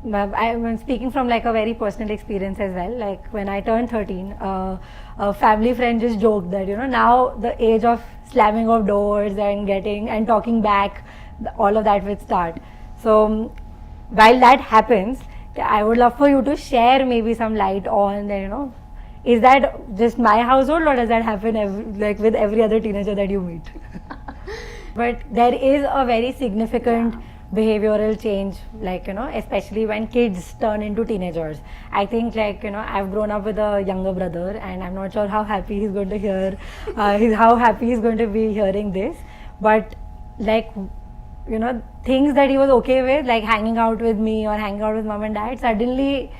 I'm speaking from like a very personal experience as well. Like when I turned 13, a family friend just joked that now the age of slamming of doors and getting and talking back, all of that will start. So while that happens, I would love for you to share maybe some light on that. Is that just my household or does that happen like with every other teenager that you meet? But there is a very significant behavioral change, like especially when kids turn into teenagers. I think, like I've grown up with a younger brother and I'm not sure how happy he's going to hear how happy he's going to be hearing this. But like things that he was okay with, like hanging out with me or hanging out with mom and dad, suddenly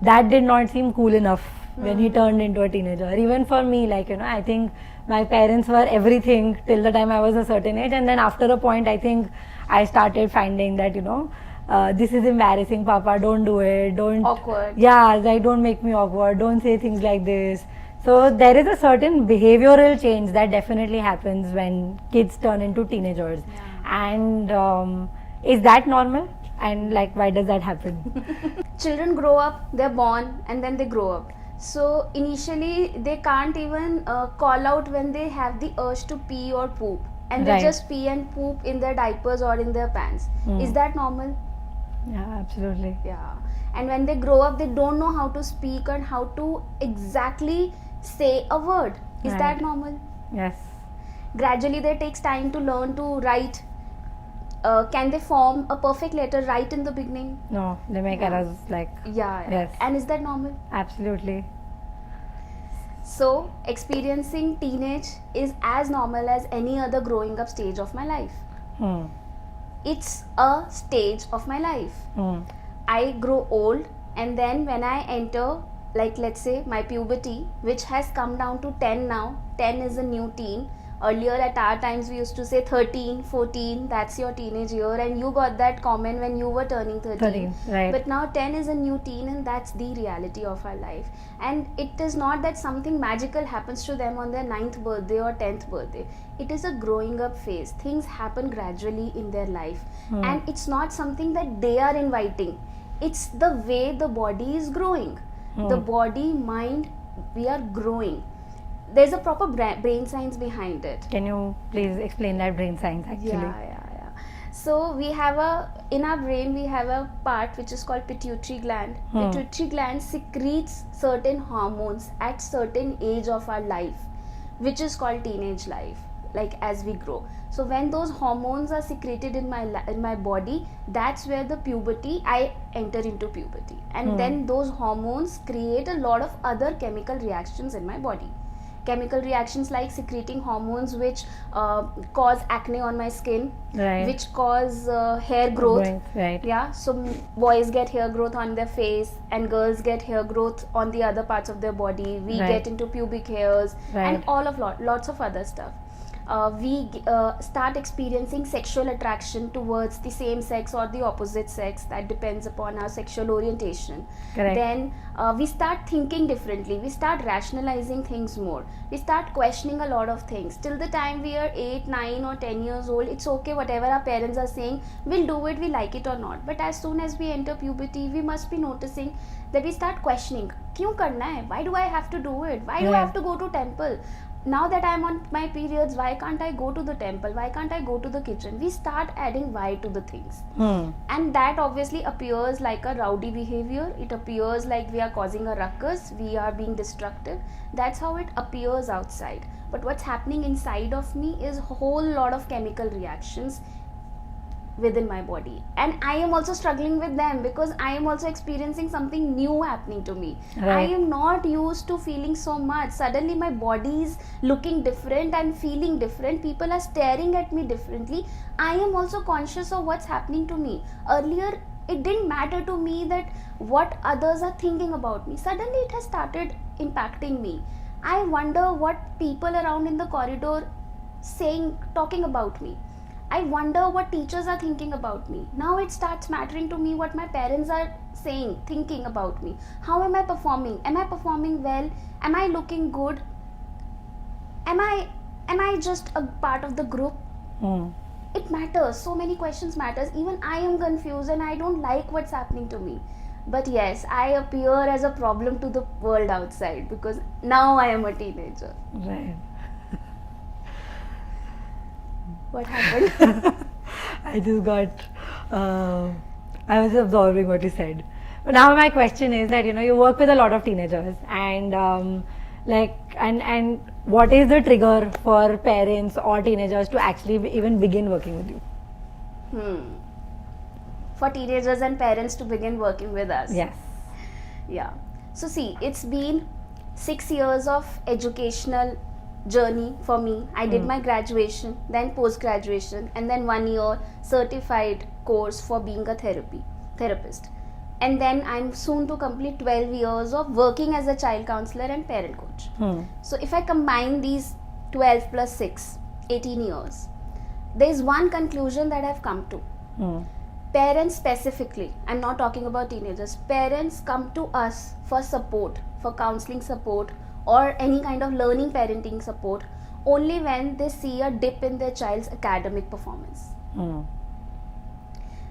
that did not seem cool enough when he turned into a teenager. Even for me, like I think my parents were everything till the time I was a certain age, and then after a point I think I started finding that this is embarrassing, papa, don't do it, don't awkward, yeah, like don't make me awkward, don't say things like this. So there is a certain behavioral change that definitely happens when kids turn into teenagers. And is that normal, and like why does that happen? Children grow up, they're born, and then they grow up. So initially they can't even call out when they have the urge to pee or poop, and they just pee and poop in their diapers or in their pants. Is that normal? Yeah, absolutely. Yeah. And when they grow up, they don't know how to speak and how to exactly say a word. Is that normal? Yes. Gradually they takes time to learn to write. Can they form a perfect letter right in the beginning? No, they make errors like... Yes. And is that normal? Absolutely. So, experiencing teenage is as normal as any other growing up stage of my life. It's a stage of my life. I grow old, and then when I enter, like let's say my puberty, which has come down to 10 now, 10 is a new teen. Earlier at our times we used to say 13, 14, that's your teenage year, and you got that comment when you were turning 13. Right. But now 10 is a new teen, and that's the reality of our life. And it is not that something magical happens to them on their 9th birthday or 10th birthday. It is a growing up phase. Things happen gradually in their life. And it's not something that they are inviting. It's the way the body is growing. The body, mind, we are growing. There's a proper brain science behind it. Can you please explain that brain science actually? Yeah. So we have in our brain we have a part which is called pituitary gland. Pituitary gland secretes certain hormones at certain age of our life, which is called teenage life, like as we grow. So when those hormones are secreted in my body, that's where I enter into puberty. And then those hormones create a lot of other chemical reactions in my body. Chemical reactions like secreting hormones which cause acne on my skin, which cause hair growth. Yeah, so boys get hair growth on their face and girls get hair growth on the other parts of their body. We get into pubic hairs and lots of other stuff. We start experiencing sexual attraction towards the same sex or the opposite sex. That depends upon our sexual orientation. Then we start thinking differently. We start rationalizing things more. We start questioning a lot of things. Till the time we are 8, 9 or 10 years old, it's okay, whatever our parents are saying, we'll do it, we like it or not. But as soon as we enter puberty, we must be noticing that we start questioning. Kyun karna hai? Why do I have to do it? Why do I have to go to temple? Now that I'm on my periods, why can't I go to the temple? Why can't I go to the kitchen? We start adding why to the things. And that obviously appears like a rowdy behavior. It appears like we are causing a ruckus. We are being destructive. That's how it appears outside. But what's happening inside of me is a whole lot of chemical reactions within my body, and I am also struggling with them because I am also experiencing something new happening to me. I am not used to feeling so much. Suddenly my body is looking different and feeling different. People are staring at me differently. I am also conscious of what's happening to me. Earlier it didn't matter to me that what others are thinking about me. Suddenly it has started impacting me. I wonder what people around in the corridor talking about me. I wonder what teachers are thinking about me. Now it starts mattering to me what my parents are saying, thinking about me. How am I performing? Am I performing well? Am I looking good? Am I just a part of the group? it matters. So many questions matters. Even I am confused and I don't like what's happening to me. But yes, I appear as a problem to the world outside because now I am a teenager. Right. What happened? I just got, I was absorbing what you said. But now my question is that, you work with a lot of teenagers and and what is the trigger for parents or teenagers to actually even begin working with you? For teenagers and parents to begin working with us. Yes. Yeah. So see, it's been 6 years of educational journey for me. I did my graduation, then post graduation, and then 1 year certified course for being a therapist. And then I'm soon to complete 12 years of working as a child counselor and parent coach. So if I combine these 12 plus 6, 18 years, there is one conclusion that I've come to. Parents specifically, I'm not talking about teenagers, parents come to us for support, for counseling support or any kind of learning parenting support only when they see a dip in their child's academic performance.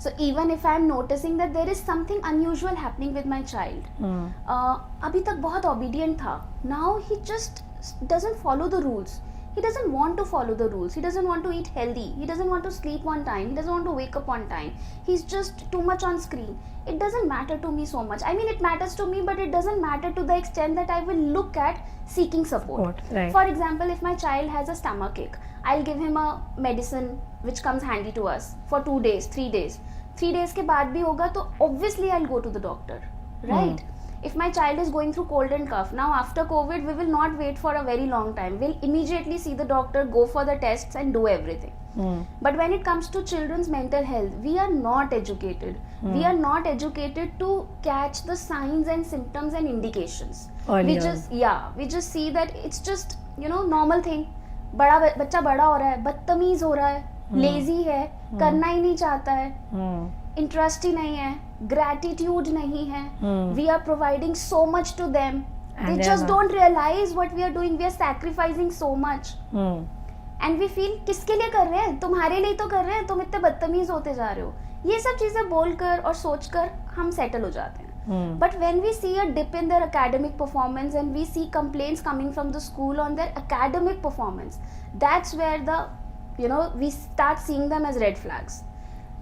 So even if I'm noticing that there is something unusual happening with my child, अभी तक बहुत obedient था, now he just doesn't follow the rules. He doesn't want to follow the rules. He doesn't want to eat healthy. He doesn't want to sleep on time. He doesn't want to wake up on time. He's just too much on screen. It doesn't matter to me so much. I mean, it matters to me, but it doesn't matter to the extent that I will look at seeking support. Right. For example, if my child has a stomachache, I'll give him a medicine which comes handy to us for 2 days, 3 days. 3 days के बाद भी होगा तो obviously I'll go to the doctor, right? If my child is going through cold and cough, now after COVID, we will not wait for a very long time. We'll immediately see the doctor, go for the tests and do everything. But when it comes to children's mental health, we are not educated. We are not educated to catch the signs and symptoms and indications. We just see that it's just, normal thing. बच्चा बड़ा हो रहा है, बदतमीज हो रहा है, lazy है, करना ही नहीं चाहता है, इंटरेस्ट ही नहीं है, gratitude नहीं है, we are providing so much to them, they just don't realize what we are doing, we are sacrificing so much, and we feel किसके लिए कर रहे हैं, तुम्हारे लिए तो कर रहे हैं, तुम इतने बदतमीज होते जा रहे हो, ये सब चीजें बोलकर और सोचकर हम सेटल हो जाते हैं. But when we see a dip in their academic performance and we see complaints coming from the school on their academic performance, that's where we start seeing them as red flags.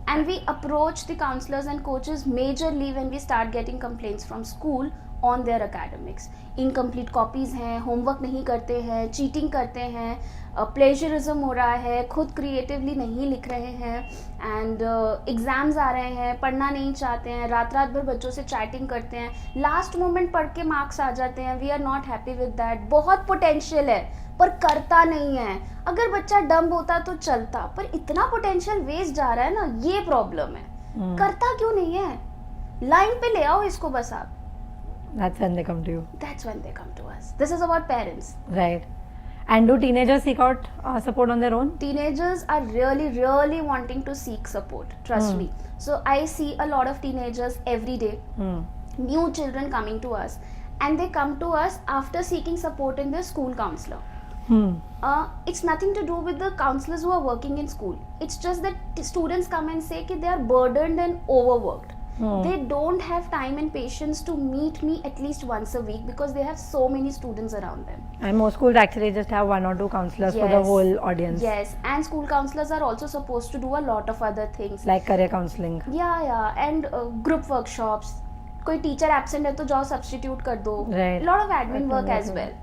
And we approach the counselors and coaches majorly when we start getting complaints from school on their academics. Incomplete copies हैं, homework नहीं करते हैं, cheating करते हैं, plagiarism हो रहा है, खुद creatively नहीं लिख रहे हैं, and exams आ रहे हैं, पढ़ना नहीं चाहते हैं, रात भर बच्चों से chatting करते हैं, last moment पढ़ के marks आ जाते हैं, we are not happy with that, बहुत potential है पर करता नहीं है. अगर बच्चा डम्ब होता तो चलता, पर इतना पोटेंशियल वेस्ट जा रहा है ना, ये प्रॉब्लम है. करता क्यों नहीं है? लाइन पे ले आओ इसको बस आप. That's when they come to you. That's when they come to us. This is about parents. Right. And do teenagers seek out support on their own? Teenagers are really, really wanting to seek support. Trust me. So I see a lot of teenagers every day. New children coming to us. And they come to us after seeking support in their school counselor. It's nothing to do with the counselors who are working in school. It's just that students come and say that they are burdened and overworked. They don't have time and patience to meet me at least once a week because they have so many students around them. And most schools actually just have 1 or 2 counselors for the whole audience. Yes, and school counselors are also supposed to do a lot of other things. Like career counseling. Yeah, and group workshops. कोई teacher absent है तो जाओ substitute कर दो. Right. A lot of admin work as well.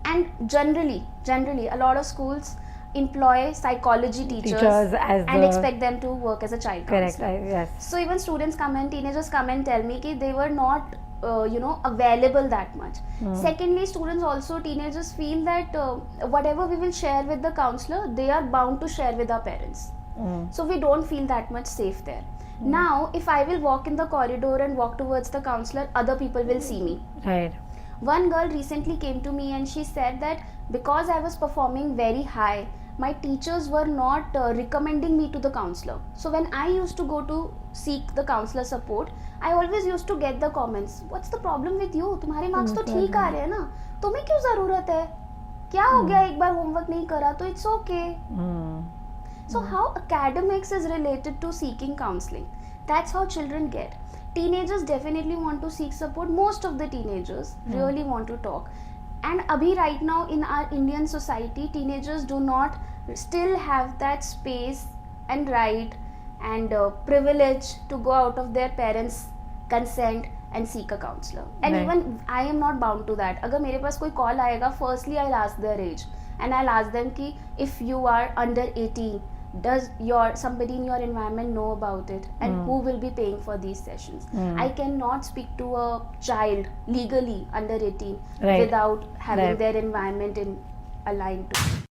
And generally, a lot of schools employ psychology teachers and expect them to work as a child counselor. Correct, yes. So even students come and teenagers come and tell me that they were not available that much. Secondly, teenagers feel that whatever we will share with the counselor, they are bound to share with our parents. So we don't feel that much safe there. Now, if I will walk in the corridor and walk towards the counselor, other people will see me. Right. One girl recently came to me and she said that because I was performing very high, my teachers were not recommending me to the counselor. So when I used to go to seek the counselor support, I always used to get the comments, what's the problem with you? तुम्हारे marks तो ठीक आ रहे हैं ना, तुम्हें क्यों ज़रूरत है? क्या हो गया एक बार homework नहीं करा तो it's okay. So how academics is related to seeking counseling? That's how children get. Teenagers definitely want to seek support. Most of the teenagers really want to talk. And abhi right now in our Indian society, teenagers do not still have that space and right and privilege to go out of their parents' consent and seek a counselor. And Right. even I am not bound to that. अगर मेरे पास कोई call आएगा, firstly I'll ask their age and I'll ask them कि if you are under 18, does somebody in your environment know about it, and who will be paying for these sessions? I cannot speak to a child legally under 18 Right. without having Right. their environment in aligned to.